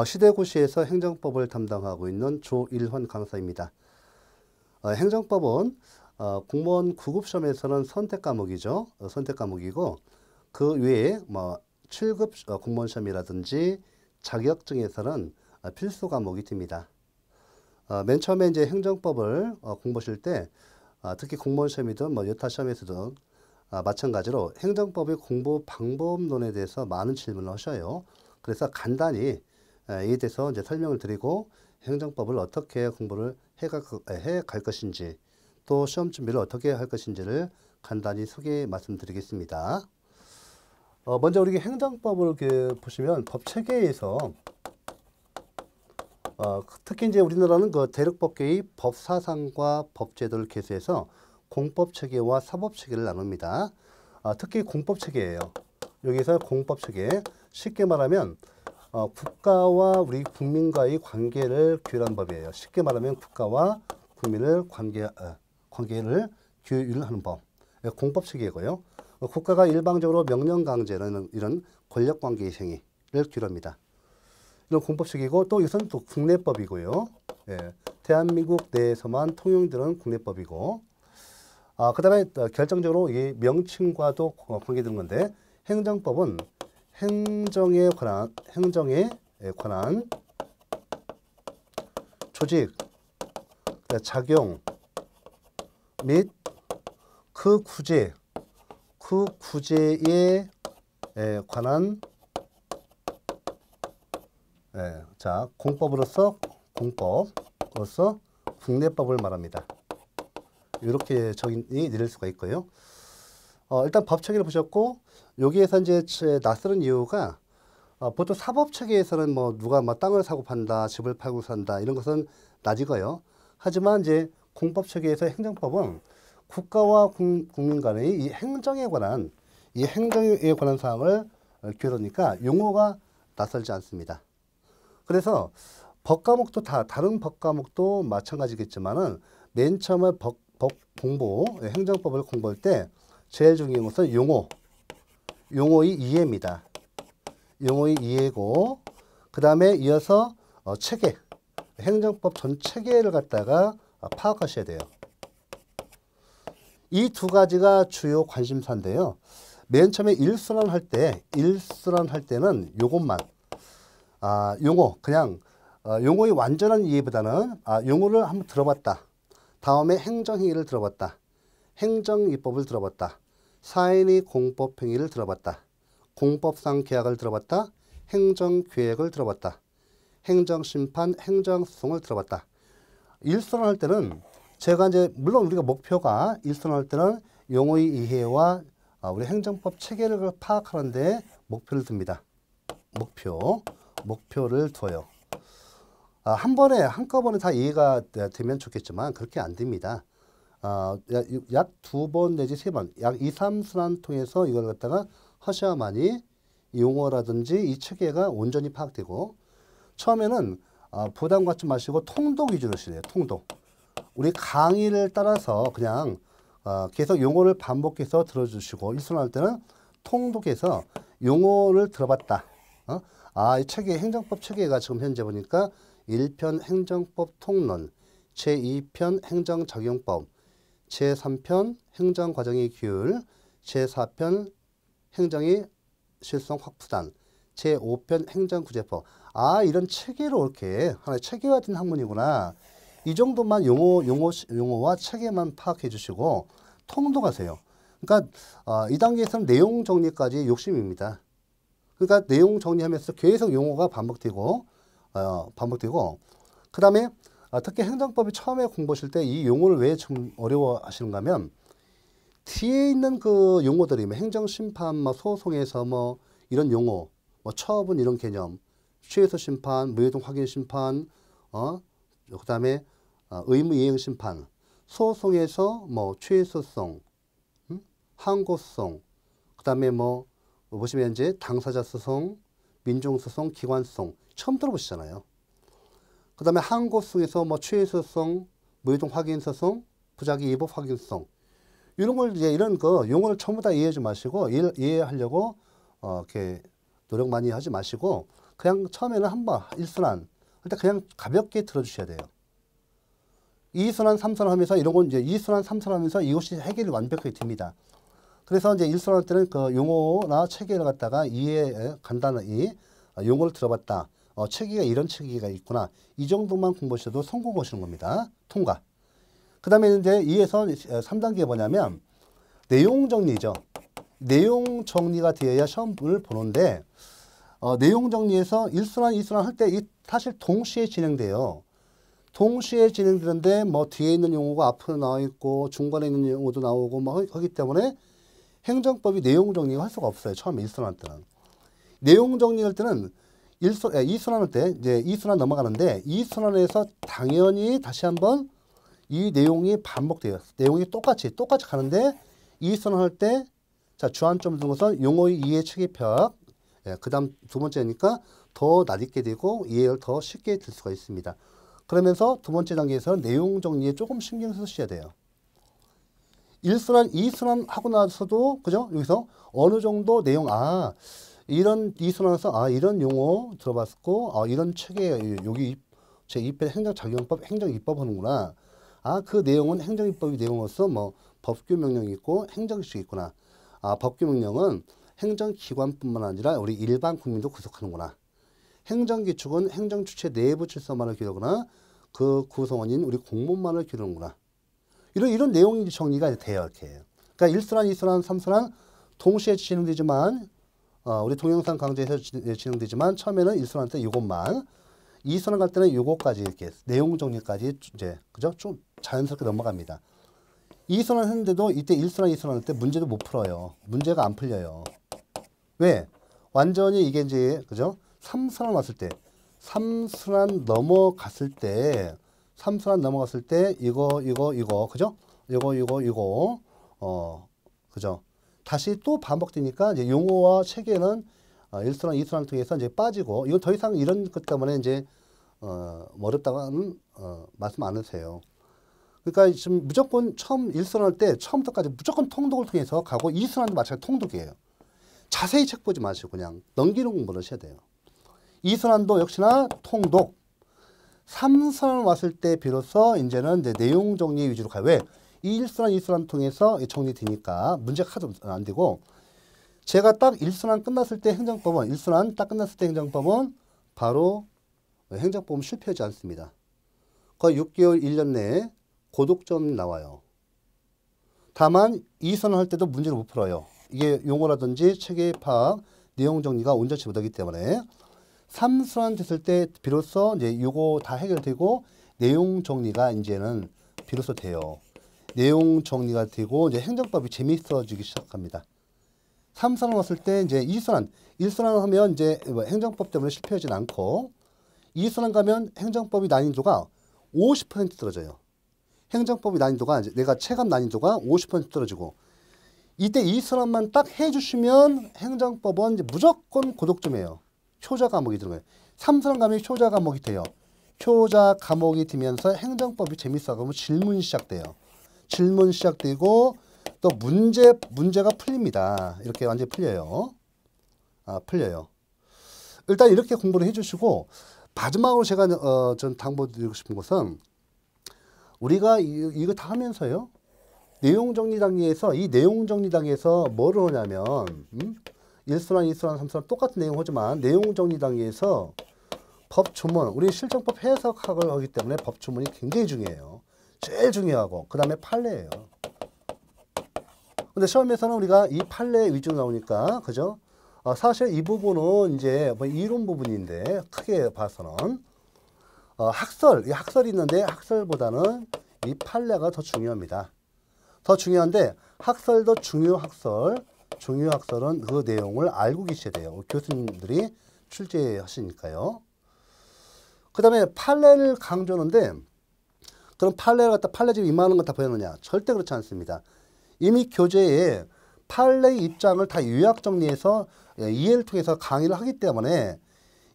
시대고시에서 행정법을 담당하고 있는 조일환 강사입니다. 행정법은 공무원 9급 시험에서는 선택 과목이죠. 선택 과목이고 그 외에 뭐 7급 공무원 시험이라든지 자격증에서는 필수 과목이 됩니다. 맨 처음에 이제 행정법을 공부하실 때 특히 공무원 시험이든 뭐 여타 시험에서든 마찬가지로 행정법의 공부 방법론에 대해서 많은 질문을 하셔요. 그래서 간단히 이에 대해서 이제 설명을 드리고 행정법을 어떻게 공부를 해 갈 것인지 또 시험 준비를 어떻게 할 것인지를 간단히 소개 말씀드리겠습니다. 먼저 우리 행정법을 이렇게 보시면 법 체계에서 특히 이제 우리나라는 그 대륙법계의 법사상과 법제도를 개수해서 공법 체계와 사법 체계를 나눕니다. 특히 공법 체계예요. 여기서 공법 체계 쉽게 말하면 국가와 우리 국민과의 관계를 규율한 법이에요. 쉽게 말하면 국가와 국민을 관계를 규율하는 법. 공법 체계고요. 국가가 일방적으로 명령 강제라는 이런 권력 관계 행위를 규율합니다. 이런 공법 체계고 또 이것은 또 국내법이고요. 예, 대한민국 내에서만 통용되는 국내법이고 그다음에 결정적으로 이 명칭과도 관계되는 건데 행정법은 행정에 관한 조직, 작용 및 그 구제에 관한 공법으로서 국내법을 말합니다. 이렇게 정의이 내릴 수가 있고요. 일단 법 체계를 보셨고 여기에서 이제 낯설은 이유가 보통 사법 체계에서는 뭐 누가 뭐 땅을 사고 판다, 집을 팔고 산다 이런 것은 낮이고요. 하지만 이제 공법 체계에서 행정법은 국가와 국민 간의 이 행정에 관한 사항을 규율하니까 용어가 낯설지 않습니다. 그래서 법 과목도 다른 법 과목도 마찬가지겠지만은 맨 처음에 행정법을 공부할 때 제일 중요한 것은 용어의 이해입니다. 용어의 이해고 그 다음에 이어서 체계, 행정법 전 체계를 갖다가 파악하셔야 돼요. 이 두 가지가 주요 관심사인데요. 맨 처음에 일순환 할 때는 요것만 용어 그냥 용어의 완전한 이해보다는 용어를 한번 들어봤다. 다음에 행정행위를 들어봤다. 행정입법을 들어봤다. 사인의 공법행위를 들어봤다. 공법상 계약을 들어봤다. 행정계획을 들어봤다. 행정심판, 행정소송을 들어봤다. 일선할 때는 제가 이제 물론 우리가 목표가 일선할 때는 용어의 이해와 우리 행정법 체계를 파악하는데 목표를 둡니다. 목표를 둬요. 한꺼번에 다 이해가 되면 좋겠지만 그렇게 안 됩니다. 약 2번 내지 3번, 약 2, 3순환 통해서 이걸 갖다가 하셔야만이 용어라든지 이 체계가 온전히 파악되고 처음에는 부담 갖지 마시고 통독 위주로 하시래요. 통독. 우리 강의를 따라서 그냥 계속 용어를 반복해서 들어주시고 일순환 때는 통독해서 용어를 들어봤다. 이 체계, 행정법 체계가 지금 현재 보니까 1편 행정법 통론, 제2편 행정적용법, 제3편 행정과정의 규율, 제4편 행정의 실성 확보단, 제5편 행정구제법. 이런 체계로 이렇게 하나의 체계화된 학문이구나. 이 정도만 용어와 체계만 파악해 주시고 통독하세요. 그러니까 이 단계에서는 내용 정리까지 욕심입니다. 그러니까 내용 정리하면서 계속 용어가 반복되고 그 다음에 특히 행정법이 처음에 공부하실 때 이 용어를 왜 좀 어려워 하시는가 하면 뒤에 있는 그 용어들이 행정심판, 소송에서 이런 용어, 처분 이런 개념, 취해서 심판, 무효동 확인 심판, 그 다음에 의무 이행 심판, 소송에서 취해소송, 항고소송, 그 다음에 보시면 이제 당사자 소송, 민중소송, 기관소송 처음 들어보시잖아요. 그 다음에 항고소송에서 취해소송, 무효동 확인소송, 부작위 위법 확인소송 이런 걸 이제 이런 거 용어를 전부 다 이해하지 마시고 이해하려고 이렇게 노력 많이 하지 마시고 그냥 처음에는 한번 1순환 일단 그냥 가볍게 들어주셔야 돼요. 2순환, 3순환 하면서 이런 건 이제 2순환, 3순환 하면서 이것이 해결이 완벽하게 됩니다. 그래서 이제 1순환 할 때는 그 용어나 체계를 갖다가 이해 간단히 용어를 들어봤다. 체계가 이런 체계가 있구나. 이 정도만 공부하셔도 성공하시는 겁니다. 통과. 그 다음에 이제 2에서 3단계 뭐냐면 내용 정리죠. 내용 정리가 되어야 시험을 보는데 내용 정리에서 1순환, 2순환 할 때 사실 동시에 진행돼요. 동시에 진행되는데 뭐 뒤에 있는 용어가 앞으로 나와 있고 중간에 있는 용어도 나오고 뭐 하기 때문에 행정법이 내용 정리가 할 수가 없어요. 처음에 1순환 할 때는. 내용 정리할 때는 2순환 할 때 이제 2순환 넘어가는데 2순환에서 당연히 다시 한번 이 내용이 반복돼요. 내용이 똑같이 가는데 2순환 할 때 자, 주안점 둔 것은 용어의 이해 체계표. 그 다음 두 번째니까 더 낯익게 되고 이해를 더 쉽게 될 수가 있습니다. 그러면서 두 번째 단계에서는 내용 정리에 조금 신경 쓰셔야 돼요. 1순환, 2순환 하고 나서도 그죠? 여기서 어느 정도 내용 이런 2순환에서 이런 용어 들어봤고 이런 체계 여기 제 2편 행정작용법, 행정입법 하는구나. 그 내용은 행정입법의 내용으로서 뭐 법규명령이 있고 행정규칙이 있구나. 법규명령은 행정기관뿐만 아니라 우리 일반 국민도 구속하는구나. 행정기축은 행정주체 내부 질서만을 기록하거나 그 구성원인 우리 공무원만을 기록하는구나. 이런 내용이 정리가 돼요. 이렇게. 그러니까 1순환, 2순환, 3순환 동시에 진행되지만 우리 동영상 강좌에서 진행되지만 처음에는 1순환 때 이것만 2순환 갈 때는 요거까지 이렇게 내용 정리까지 이제 그죠? 좀 자연스럽게 넘어갑니다. 2순환 했는데도 이때 1순환, 2순환 할 때 문제도 못 풀어요. 문제가 안 풀려요. 왜? 완전히 이게 이제 그죠? 3순환 왔을 때 3순환 넘어갔을 때 3순환 넘어갔을 때 이거 그죠? 이거 그죠? 다시 또 반복되니까 이제 용어와 체계는 1순환, 2순환 통해서 이제 빠지고 이건 더 이상 이런 것 때문에 이제 어렵다고는 말씀 안 하세요. 그러니까 지금 무조건 처음 1순환 할 때 처음부터까지 무조건 통독을 통해서 가고 2순환도 마찬가지 통독이에요. 자세히 책 보지 마시고 그냥 넘기는 공부를 하셔야 돼요. 2순환도 역시나 통독. 3순환 왔을 때 비로소 이제는 이제 내용 정리 위주로 가요. 왜? 이 1순환, 2순환 통해서 정리되니까 문제가 하나도 안 되고 제가 딱 1순환 끝났을 때 행정법은 1순환 딱 끝났을 때 행정법은 바로 행정법은 실패하지 않습니다. 거의 6개월, 1년 내에 고독점 나와요. 다만 2순환 할 때도 문제를 못 풀어요. 이게 용어라든지 체계 파악, 내용 정리가 온전치 못하기 때문에 3순환 됐을 때 비로소 이제 요거 다 해결되고 내용 정리가 이제는 비로소 돼요. 내용 정리가 되고 이제 행정법이 재미있어지기 시작합니다. 3순환 왔을 때 이제 2순환, 1순환 하면 이제 행정법 때문에 실패하진 않고 2순환 가면 행정법의 난이도가 50% 떨어져요. 행정법의 난이도가 이제 내가 체감 난이도가 50% 떨어지고 이때 2순환만 딱 해주시면 행정법은 이제 무조건 고독점이에요. 효자 과목이 들어가요. 3순환 가면 효자 과목이 돼요. 효자 과목이 되면서 행정법이 재밌어 가면 질문이 시작돼요. 질문 시작되고 또 문제가 풀립니다. 이렇게 완전히 풀려요. 풀려요. 일단 이렇게 공부를 해주시고 마지막으로 제가 전 당부드리고 싶은 것은 우리가 이거 다 하면서요. 내용 정리 단계에서 이 내용 정리 단계에서 뭐를 하냐면 1순환, 2순환, 3순환 똑같은 내용 하지만 내용 정리 단계에서 법 조문, 우리 실정법 해석학을 하기 때문에 법 조문이 굉장히 중요해요. 제일 중요하고 그 다음에 판례예요. 근데 시험에서는 우리가 이 판례 위주로 나오니까 그죠? 사실 이 부분은 이제 뭐 이론 부분인데 크게 봐서는 학설이 있는데 학설보다는 이 판례가 더 중요합니다. 더 중요한데 학설도 중요학설은 그 내용을 알고 계셔야 돼요. 교수님들이 출제하시니까요. 그 다음에 판례를 강조하는데 그럼 판례를 갖다 판례집 이만한 거 다 보여놓냐? 절대 그렇지 않습니다. 이미 교재에 판례의 입장을 다 요약 정리해서 이해를 통해서 강의를 하기 때문에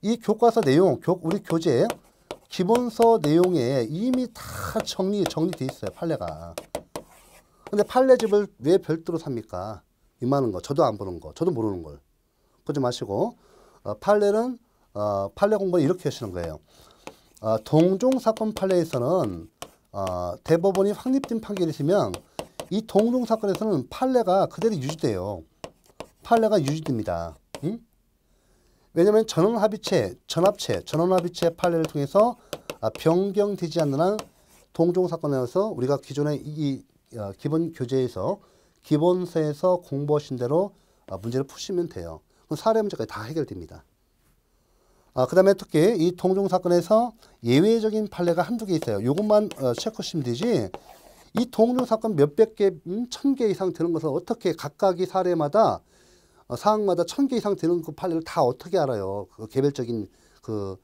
이 교과서 내용, 우리 교재 기본서 내용에 이미 다 정리돼 있어요. 판례가. 근데 판례집을 왜 별도로 삽니까? 이만한 거. 저도 안 보는 거. 저도 모르는 걸. 그러지 마시고 판례는 판례 공부를 이렇게 하시는 거예요. 동종 사건 판례에서는 대법원이 확립된 판결이 있으면 이 동종 사건에서는 판례가 그대로 유지돼요. 판례가 유지됩니다. 응? 왜냐하면 전원합의체, 전합체, 전원합의체 판례를 통해서 변경되지 않는 한 동종 사건에서 우리가 기존의 이 기본 교재에서 기본서에서 공부하신 대로 문제를 푸시면 돼요. 그럼 사례 문제까지 다 해결됩니다. 그 다음에 특히 이 동종 사건에서 예외적인 판례가 한두 개 있어요. 이것만 체크하시면 되지. 이 동종 사건 몇백 개, 1000개 이상 되는 것을 어떻게 각각의 사례마다 사항마다 1000개 이상 되는 그 판례를 다 어떻게 알아요? 그 개별적인 그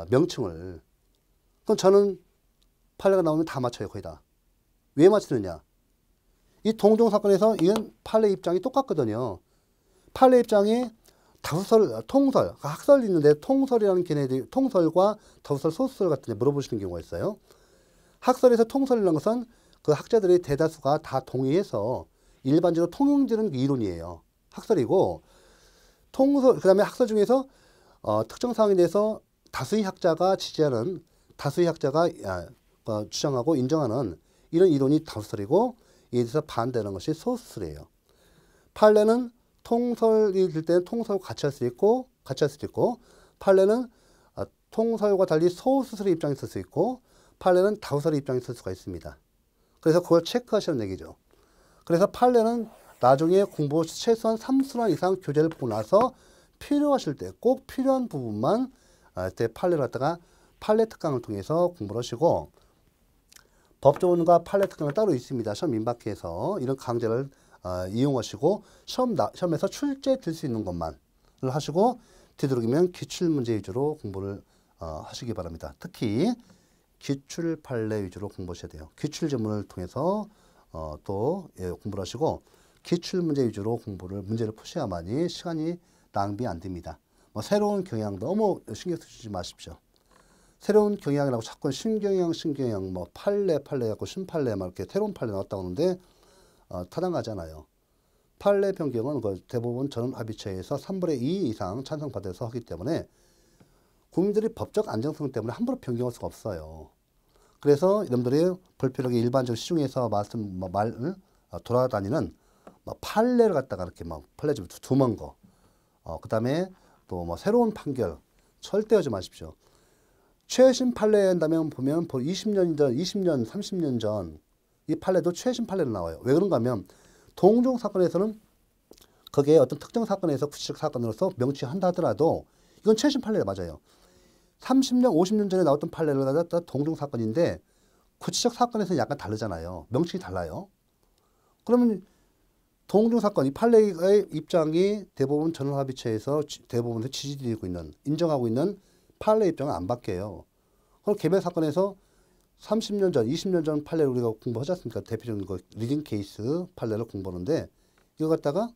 명칭을. 그럼 저는 판례가 나오면 다 맞춰요, 거의 다. 왜 맞추느냐? 이 동종 사건에서 이건 판례 입장이 똑같거든요. 판례 입장이 다수설, 통설, 학설이 있는데 통설이라는 개념들이 통설과 다수설, 소수설 같은 데 물어보시는 경우가 있어요. 학설에서 통설이라는 것은 그 학자들의 대다수가 다 동의해서 일반적으로 통용되는 이론이에요. 학설이고 통설, 그 다음에 학설 중에서 특정 사항에 대해서 다수의 학자가 지지하는 다수의 학자가 주장하고 인정하는 이런 이론이 다수설이고 이에 대해서 반대하는 것이 소수설이에요. 판례는 통설이 될 때는 통설과 같이 할 수 있고 판례는 통설과 달리 소수설의 입장에 있을 수 있고 판례는 다수설의 입장에 있을 수가 있습니다. 그래서 그걸 체크하시는 얘기죠. 그래서 판례는 나중에 공부 최소한 3순환 이상 교재를 보고 나서 필요하실 때 꼭 필요한 부분만 그때 판례를 갖다가 판례 특강을 통해서 공부를 하시고 법조문과 판례 특강은 따로 있습니다. 시험 임박해서 이런 강좌를 이용하시고 시험에서 출제 될 수 있는 것만 하시고 되도록이면 기출문제 위주로 공부를 하시기 바랍니다. 특히 기출 판례 위주로 공부하셔야 돼요. 기출 제문을 통해서 공부를 하시고 기출문제 위주로 문제를 푸셔야만이 시간이 낭비 안 됩니다. 새로운 경향 너무 신경 쓰지 마십시오. 새로운 경향이라고 자꾸 신경향, 판례 갖고 신판례 이렇게 새로운 판례 나왔다고 하는데 타당하잖아요. 판례 변경은 대부분 전원합의체에서 3분의 2 이상 찬성받아서 하기 때문에 국민들이 법적 안정성 때문에 함부로 변경할 수가 없어요. 그래서 여러분들이 불필요하게 일반적 시중에서 돌아다니는 판례를 갖다가 이렇게 판례 좀 두먼 거, 그 다음에 또 새로운 판결 절대 하지 마십시오. 최신 판례 한다면 보면 20년 전, 20년, 30년 전 이 판례도 최신 판례로 나와요. 왜 그런가 하면 동종 사건에서는 그게 어떤 특정 사건에서 구체적 사건으로서 명시한다 하더라도 이건 최신 판례가 맞아요. 30년, 50년 전에 나왔던 판례를 갖다 동종 사건인데 구체적 사건에서는 약간 다르잖아요. 명칭이 달라요. 그러면 동종 사건, 이 판례의 입장이 대부분 전원합의체에서 대부분 지지되고 있는, 인정하고 있는 판례 입장은 안 바뀌어요. 그럼 개별 사건에서 30년 전, 20년 전 판례를 우리가 공부하지 않습니까? 대표적인 거 리딩 케이스 판례를 공부하는데 이거 갖다가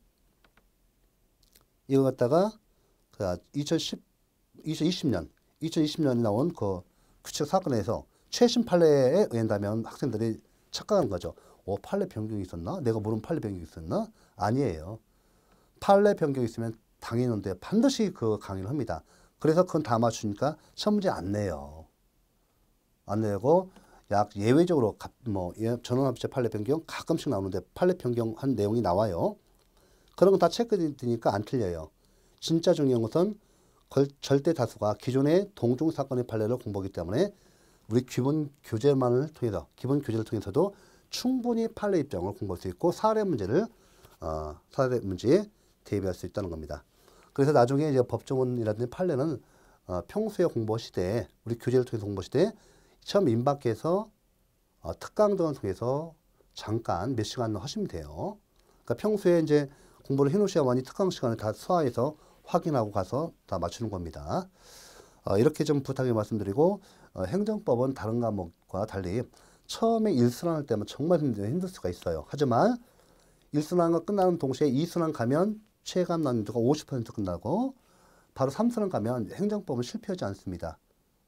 2020년에 나온 그 구체적 사건에서 최신 판례에 의한다면 학생들이 착각하는 거죠. 판례 변경이 있었나? 내가 모르는 판례 변경이 있었나? 아니에요. 판례 변경이 있으면 당연한데 반드시 그 강의를 합니다. 그래서 그건 다 맞추니까 시험 문제 안 내요. 안 내고 예외적으로 전원합의체 판례 변경 가끔씩 나오는데 판례 변경한 내용이 나와요. 그런 건 다 체크되니까 안 틀려요. 진짜 중요한 것은 절대 다수가 기존의 동종 사건의 판례를 공부하기 때문에 우리 기본 교재를 통해서도 충분히 판례 입장을 공부할 수 있고 사례 문제에 대비할 수 있다는 겁니다. 그래서 나중에 이제 법조문이라든지 판례는 평소에 공부하시되 우리 교재를 통해서 공부하시되 시험 임박해서 특강 등을 통해서 잠깐 몇 시간 하시면 돼요. 그러니까 평소에 이제 공부를 해놓으셔야만이 특강 시간을 다 소화해서 확인하고 가서 다 맞추는 겁니다. 이렇게 좀 부탁을 말씀드리고 행정법은 다른 과목과 달리 처음에 1순환 할 때만 정말 힘들 수가 있어요. 하지만 1순환과 끝나는 동시에 2순환 가면 체감 난이도가 50% 끝나고 바로 3순환 가면 행정법은 실패하지 않습니다.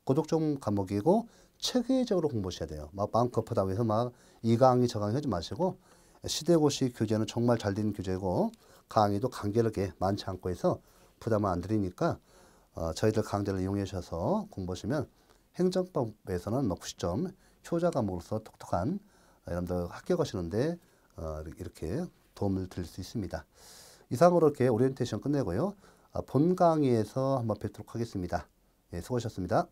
고독점 과목이고 체계적으로 공부하셔야 돼요. 마음 급하다고 해서 이 강의 저 강의 하지 마시고 시대고시 교재는 정말 잘 된 교재고 강의도 간결하게 많지 않고 해서 부담을 안 드리니까 저희들 강좌를 이용해 주셔서 공부하시면 행정법에서는 90점, 효자 과목으로서 똑똑한 여러분들 합격하시는데 이렇게 도움을 드릴 수 있습니다. 이상으로 이렇게 오리엔테이션 끝내고요. 본 강의에서 한번 뵙도록 하겠습니다. 예, 수고하셨습니다.